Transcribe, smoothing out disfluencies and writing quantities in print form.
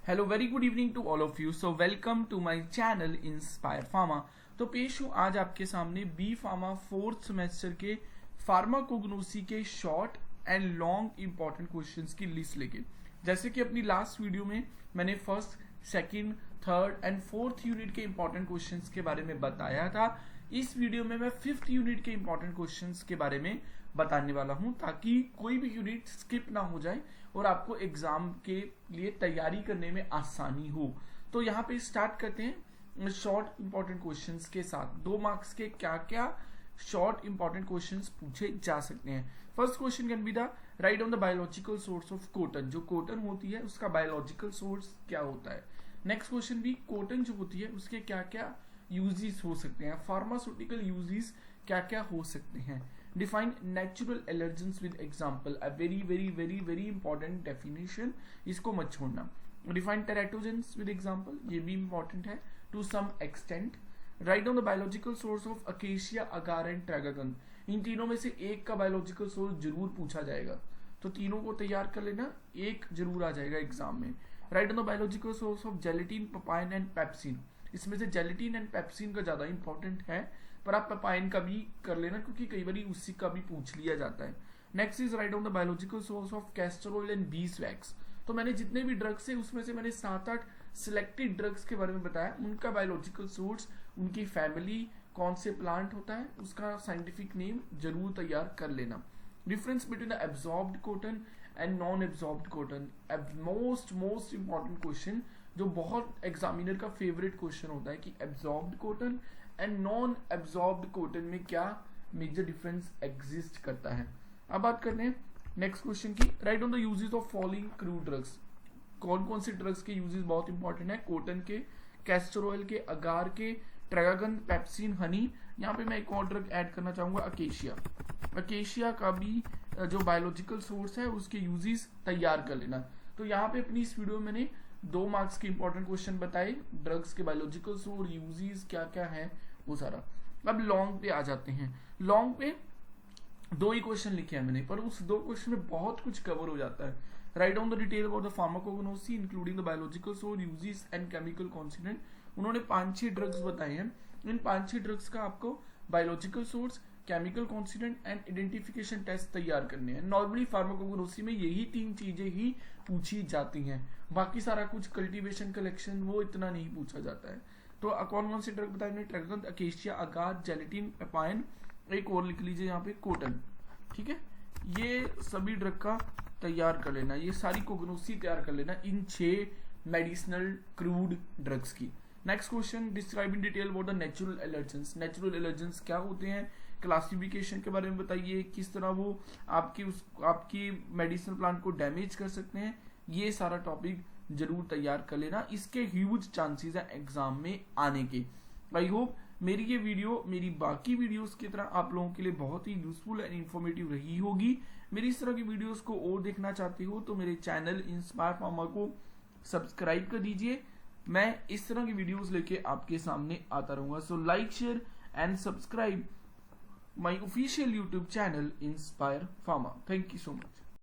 Hello very good evening to all of you. So welcome to my channel Inspire Pharma. तो पेश हूँ आज आपके सामने बी फार्मा फोर्थ सेमेस्टर के फार्माकोग्नोसी के short and long important questions की लिस्ट लेके। जैसे कि अपनी लास्ट वीडियो में मैंने first, second, third and fourth unit के इंपॉर्टेंट क्वेश्चंस के बारे में बताया था, इस वीडियो में मैं फिफ्थ यूनिट के इंपॉर्टेंट क्वेश्चंस के बारे में बताने वाला हूं ताकि कोई भी यूनिट स्किप ना हो जाए और आपको एग्जाम के लिए तैयारी करने में आसानी हो। तो यहाँ पे स्टार्ट करते हैं शॉर्ट इंपॉर्टेंट क्वेश्चंस के साथ। 2 मार्क्स के क्या क्या शॉर्ट इंपॉर्टेंट क्वेश्चंस पूछे जा सकते हैं। First question can be the right on the biological source of cotton. जो कॉटन होती है उसका बायोलॉजिकल सोर्स क्या होता है। नेक्स्ट क्वेश्चन भी कॉटन जो होती है उसके क्या क्या यूजेस हो सकते हैं, फार्मास्यूटिकल यूजेस क्या क्या हो सकते हैं। Define natural allergens with example, a very very very very important definition, इसको मत छोड़ना। डिफाइन टेराटोजेंस विद एग्जांपल, ये भी इंपॉर्टेंट है to some extent. Right on the biological source of acacia, agar and tragon. इन तीनों में से एक का बायोलॉजिकल सोर्स जरूर पूछा जाएगा, तो तीनों को तैयार कर लेना, एक जरूर आ जाएगा एग्जाम में। Right on the biological source of gelatin, papain and pepsin. इसमें से जेलेटिन एंड पेप्सिन का ज्यादा इंपॉर्टेंट है, पर आप पपाइन का भी कर लेना क्योंकि कई बार उसी का भी पूछ लिया जाता है। Next is right on the biological source of castor oil and बीस वैक्स। तो मैंने जितने भी ड्रग्स है उसमें से मैंने 7-8 सिलेक्टेड ड्रग्स के बारे में बताया, उनका बायोलॉजिकल सोर्स, उनकी फैमिली, कौन से प्लांट होता है, उसका साइंटिफिक नेम जरूर तैयार कर लेना। Difference between the absorbed cotton and non absorbed cotton, most important question जो बहुत एग्जामिनर का फेवरेट क्वेश्चन होता है कि absorbed cotton and non absorbed cotton में क्या मेजर डिफरेंस एग्जिस्ट करता है। अब बात करते हैं नेक्स्ट क्वेश्चन की। Right on the uses of following crude drugs. कौन कौन से ड्रग्स के यूजेस बहुत इंपॉर्टेंट है, कॉटन के, कैस्टर ऑयल के, अगार के, ट्रैगन, पेप्सिन, हनी। यहाँ पे मैं एक और ड्रग ऐड करना चाहूंगा, अकेशिया। अकेशिया का भी जो बायोलॉजिकल सोर्स है उसके यूजेस तैयार कर लेना। तो यहाँ पे अपनी इस वीडियो में मैंने 2 मार्क्स के इंपॉर्टेंट क्वेश्चन बताए, ड्रग्स के बायोलॉजिकल सोर्स, यूजेस क्या क्या है वो सारा। अब लॉन्ग पे आ जाते हैं। लॉन्ग पे 2 ही क्वेश्चन लिखे हैं मैंने, पर उस 2 क्वेश्चन में बहुत कुछ कवर हो जाता है। Right on the detail about the pharmacognosy including the biological source, uses and chemical constituent. उन्होंने 5-6 ड्रग्स बताए हैं। इन 5-6 ड्रग्स का आपको biological source, chemical constituent and identification test तैयार करने हैं। नॉर्मली फार्माकोग्नोसी में यही 3 चीजें ही पूछी जाती हैं, बाकी सारा कुछ कल्टीवेशन, कलेक्शन वो इतना नहीं पूछा जाता है। तो कौन कौन से ड्रग बताए मैंने, ट्रैगन, अकेशिया, अगार, जेलेटिन, पेपाइन, एक और लिख लीजिए यहाँ पे कॉटन। ठीक है, ये सभी ड्रग का तैयार कर लेना, ये सारी कोग्नोसी तैयार कर लेना इन 6 मेडिसिनल क्रूड ड्रग्स की। Next question, describe in detail about the natural allergens. Natural allergens क्या होते हैं, क्लासिफिकेशन के बारे में बताइए, किस तरह वो आपकी मेडिसिनल प्लांट को डैमेज कर सकते हैं, ये सारा टॉपिक जरूर तैयार कर लेना। इसके ह्यूज चांसेस है एग्जाम में आने के। आई होप मेरी ये वीडियो मेरी बाकी वीडियोस की तरह आप लोगों के लिए बहुत ही यूजफुल एंड इन्फॉर्मेटिव रही होगी। मेरी इस तरह की वीडियोस को और देखना चाहते हो तो मेरे चैनल इंस्पायर फार्मा को सब्सक्राइब कर दीजिए। मैं इस तरह की वीडियोस लेके आपके सामने आता रहूंगा। So like, share and subscribe my official YouTube channel Inspire pharma. Thank you so much.